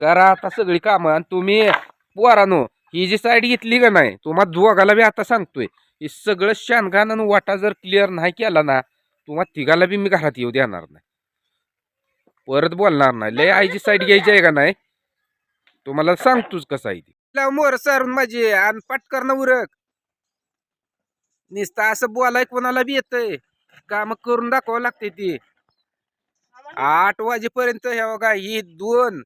करा आता सगळी कामं. आणि तुम्ही पोरानो ही जी साईड घेतली का नाही, तुम्हा दोघाला बी आता सांगतोय, हे सगळं शानगान आणि वाटा जर क्लिअर नाही केला ना, तुम्हा तिघाला बी मी घरात येऊ देणार नाही, परत बोलणार नाही. लय आईची साईड घ्यायची आहे का नाही, तुम्हाला सांगतोच कसं आहे ती. मोर सारून माझी आणि पटकन उरक. नुसतं असं बोलाय कोणाला बी येतंय, काम करून दाखवावं लागते ती. 8 वाजेपर्यंत हे बघा ही 2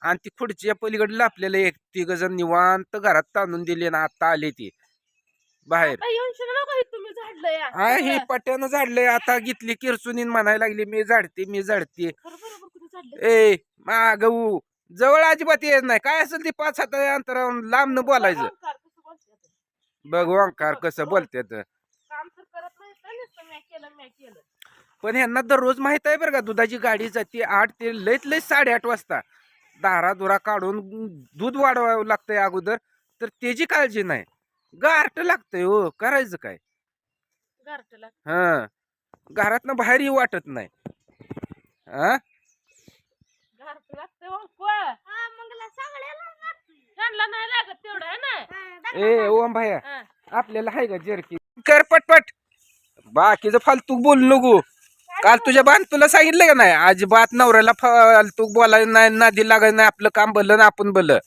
आणि ती खुर्ची पलीकडे आपल्याला एक 3 जण निवांत घरात ताणून दिले ना, आता आले ती बाहेर. हे पट्यानं झाडलंय. आता घेतली किरसुनी म्हणायला लागली मी झाडते मी झाडते. ए मागऊ जवळ अजिबात येत नाही. काय असेल ते 5 हाताच्या अंतरावर लांब न बोलायचं. बघ ओंकार कसं बोलतात. पण ह्यांना दररोज माहित आहे बरं का, दुधाची गाडी जाते 8 ते लयत लय 8:30 वाजता. दारा दुरा काढून दूध वाढवावं लागतंय अगोदर, तर त्याची काळजी नाही. गारट लागतंय हो, करायचं काय. हा घरातनं बाहेर येऊ वाटत नाही. हा ए ओम भैया आपल्याला हाय का जर्की कर पटपट. बाकीचं फालतू बोलू नको. काल तुझ्या बाण तुला सांगितलं का नाही, अजिबात नवऱ्याला फालतू बोलायला नाही, नादी लागायचं नाही. आपलं काम भलं ना आपण भलं.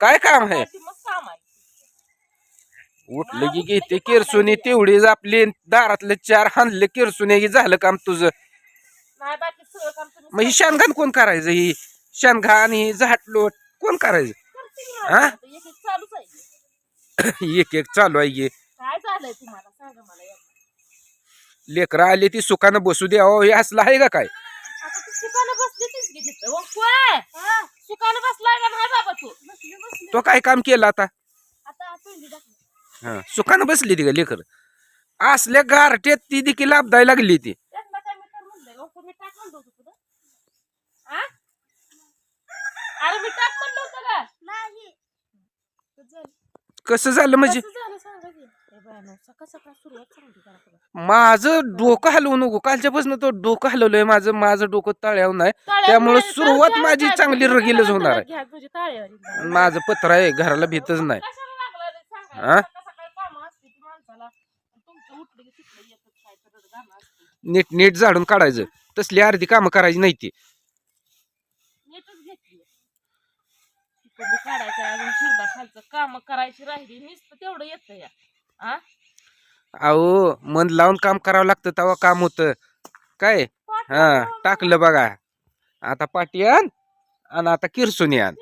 काय काम आहे. उठलं की घेते किरसुनी तेवढीच आपली. दारातले 4 हाणले किरसुनी की झालं काम तुझं. मग ही शानघान कोण करायचं. ही शानघान ही झाटलोट कोण करायचं. हा एक एक चालू आहे. लेकरं आली ती सुखानं बसू द्यावं, हे असलं आहे का काय. तो काय काम केलं आता. हा सुखानं बसली ती का लेकर. असल्या गारठ्यात ती देखील अपदाय लागली ती. कसं झालं म्हणजे. माझं डोकं हलवू नको. कालच्यापासून तो डोकं हलवलंय माझं. माझं डोकं तळ्यावर नाही, त्यामुळे सुरुवात माझी चांगली रगीलच होणार आहे. माझं पत्र आहे घराला भीतच नाही. हा नीट नीट झाडून काढायचं. तसली अर्धी कामं करायची नाही ती. काम करायची राहिली नुसतं तेवढं येत या. अहो मन लावून काम करावं लागतं तेव्हा काम होतं काय. हा टाकलं बघा आता पाटी आण आणि आता किरसुनी आण.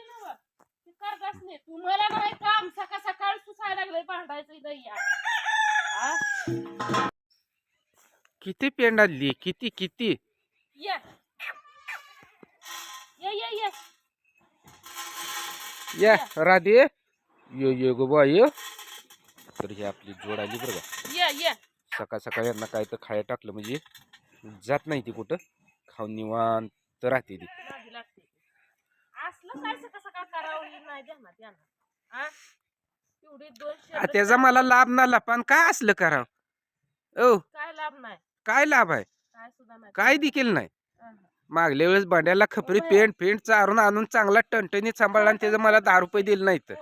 किती पेंड आणली किती किती. या राधे ये गो बाय. तर ही आपली जोड आली बरं का. सकाळ सकाळ यांना काय तर खायला टाकलं म्हणजे जात नाही ती कुठं. खाऊन निवांत राहते ती. त्याचा मला लाभ ना पण काय असलं करावं. ओ काय लाभ आहे. काय देखील नाही. मागल्या वेळेस भांड्याला खपरी पेंट चारून आणून चांगला टणटणीत सांभाळला आणि त्याचं मला 10 रुपये दिले नाहीत.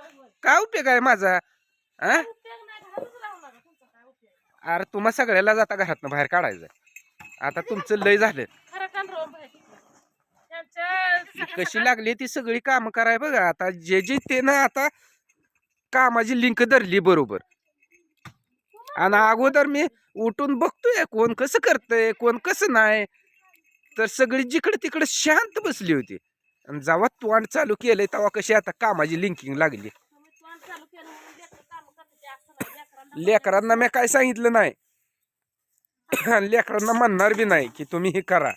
काय उपयोग आहे माझा. अरे तुम्हा सगळ्याला जाता घरातनं बाहेर काढायचं. आता तुमचं लय झालं. कशी लागली ती सगळी काम कराय बघा. आता जे जे ते ना आता कामाची लिंक धरली बरोबर. आणि अगोदर मी उठून बघतोय कोण कसं करतंय कोण कसं नाही, तर सगळी जिकडे तिकडे शांत बसली होती. आणि जेव्हा तोंड चालू केलंय तेव्हा कशी आता कामाची लिंकिंग लागली. लेकरांना मी काय सांगितलं नाही, लेकरांना म्हणणार बी नाही की तुम्ही हे करा.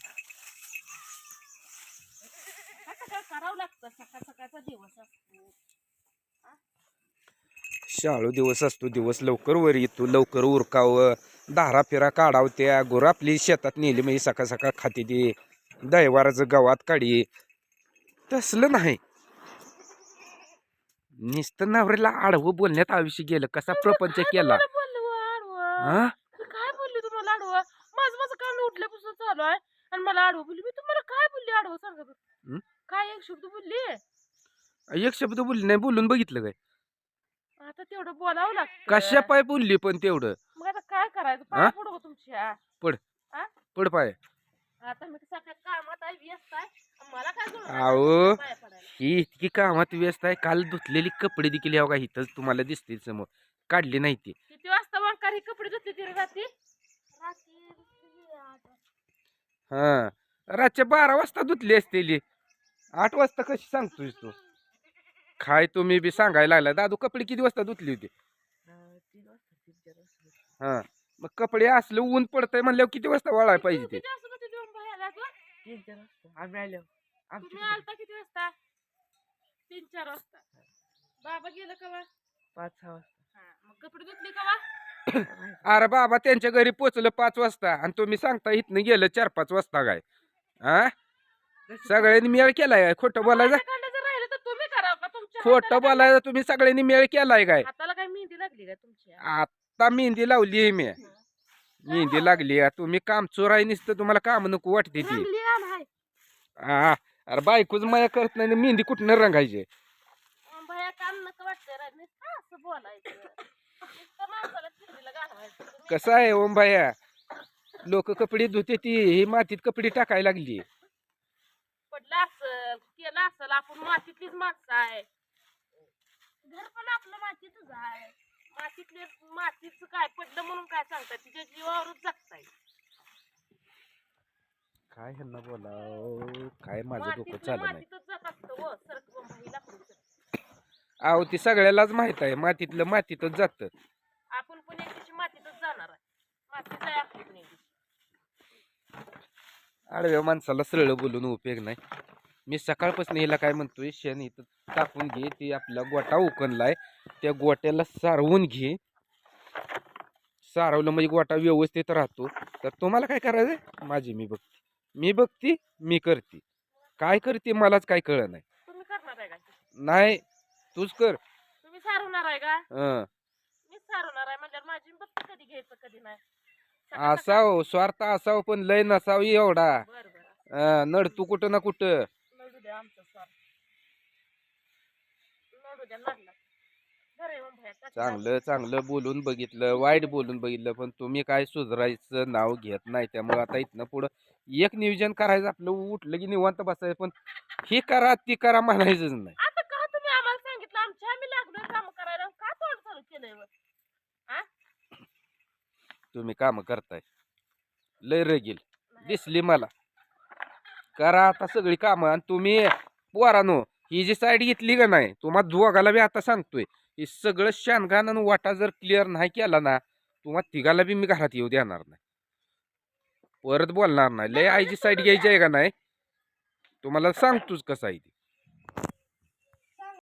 शाळू दिवस असतो. दिवस लवकर वर येतो. लवकर उरकावं. दारा फिरा काढावत्या. गुरं आपली शेतात नेली म्हणजे सकाळ सकाळ खाती ती. दैवाराचं गावात काढी. तसलं नाही. नुसतं नवऱ्याला आडवं बोलण्यात आयुष्य गेलं. कसा प्रपंच केला. काय बोलली तुम्हाला आडवं. माझं काम उठल्यापासून चालू आहे. आणि मला आडवं बोलली. मी तुम्हाला काय बोलली आडवं सांगा बरं. हं? काय एक शब्द बोलली. एक शब्द बोलली नाही, बोलून बघितलं काय? आता तेवढं बोलावं लागतं. कशा पाय बोलली पण तेवढं? मग आता काय करायचं, हा पाय पडू का तुमच्या. पड हा? पड पाय. आता मी सगळ्या कामात आहे, व्यस्त आहे. मला काय जमणार नाही अहो तुमच्या पाया पडायला. ही इतकी कामात व्यस्त आहे, काल धुतलेली कपडे देखील यावं का इथंच तुम्हाला दिसतील समोर, काढली नाही ती. किती वाजता वंकार ही कपडे धुतली ती रात्री. हा रातच्या 12 वाजता धुतली असतेली, 8 वाजता कशी सांगतोय तू? काय तुम्ही बी सांगायला लागला. दादू कपडे किती वाजता धुतली होती? 3 वाजता. हा मग कपडे असलं ऊन पडतंय म्हणल्यावर किती वाजता वाळायला पाहिजे ते? किती वाजता धुतली तुम्ही बाहेर तू? 3-4 वाजता आम्ही आलो. तुम्ही आमच्या आलता किती वाजता? 3-4 वाजता. बाबा गेलं कवा? 5-6 वाजता. मग कपडे धुतली कवा? अरे बाबा त्यांच्या घरी पोचलं 5 वाजता आणि तुम्ही सांगता इथनं गेलं 4-5 वाजता काय? हा सगळ्यांनी मेळ केलाय काय? खोटं बोलायचं? माझ्याकडनं जर राहिलं तर तुम्ही करा का तुमच्या खोटं हाताला काय- बोलायचं तुम्ही सगळ्यांनी मेळ केलाय काय? हाताला काय मेहंदी लागली का तुमच्या? आता मेहंदी लावली आहे मी, मेहंदी लागली आहे. तुम्ही काम चोराय नुसतं, तुम्हाला काम नको वाटते ती. लागली का नाही? हा अरे बायकोच माया करत नाही, मेहंदी कुठनं रंगायची? भया काम नको वाटतंय रे. नुसतं असं बोलायचं. नुसतं माणसाला फिरणीला घालवायचं. तुम्ही कसं आहे ओम भाया, लोक कपडे धुते ती ही मातीत कपडे टाकायला लागली. पडलं असल, केलं असल, आपण मातीतलीच माणसं आहे. घर पण आपलं मातीतच आहे. मातीचं काय पडलं म्हणून काय सांगताय? तिच्या जीवावरच जगताय. काय ह्यांना बोला, काय माझं डोकं मातीतलं चालू नाही. मातीतच जात असतं व सरक भाई लाकडूचं. अहो ती सगळ्यालाच माहित आहे, मातीतलं मातीतच जात. आपण पण एक दिवशी मातीतच जाणार आहे. मातीच आहे आपली पण एक दिवशी. आडव्या माणसाला सरळ बोलून उपयोग नाही. मी सकाळपासून हिला काय म्हणतोय, शेण इथं टाकून घे, ती आपला गोटा उकनलाय, त्या गोट्याला सारवून घे. सारवलं म्हणजे गोटा व्यवस्थित राहतो. तर तुम्हाला काय करायचंय? मी बघती मी करते. काय करते मलाच काय कळ नाही. तुम्ही करणार आहे का? नाही तूच कर. तुम्ही सारवणार आहे का? हं. मीच सारवणार आहे म्हणजे माझी बघते कधी घ्यायचं कधी नाही. असाव स्वार्थ असाव पण लय नसाव एवढा. बरं बरं. नडतू कुठं ना कुठं. नडू द्या आमचं स्वार. नडू द्या नडला. घरे मग भया टाकला. चांगलं बोलून बघितलं, वाईट बोलून बघितलं, पण तुम्ही काय सुधारायचं नाव घेत नाही. त्यामुळे आता इथनं पुढं एक नियोजन करायचं, आपलं उठलं की निवांत बसायचं, पण हे करा ती करा म्हणायचंच नाही. आता का तुम्ही आम्हाला सांगितलं आमच्या आम्ही लागलोय काम करायला का तोड चालू केलंय वर? हा? तुम्ही काम करताय लय रगील दिसली मला. करा आता सगळी कामं. आणि तुम्ही पोरानो ही जी साईड घेतली का नाही, तुम्हाला दोघाला बी आता सांगतोय, हे सगळं शानगान आणि वाटा जर क्लिअर नाही केला ना, तुम्हाला तिघाला बी मी घरात येऊ देणार नाही, परत बोलणार नाही. लय आईची साईड घ्यायची आहे का नाही, तुम्हाला सांगतोच कसं आहे ती.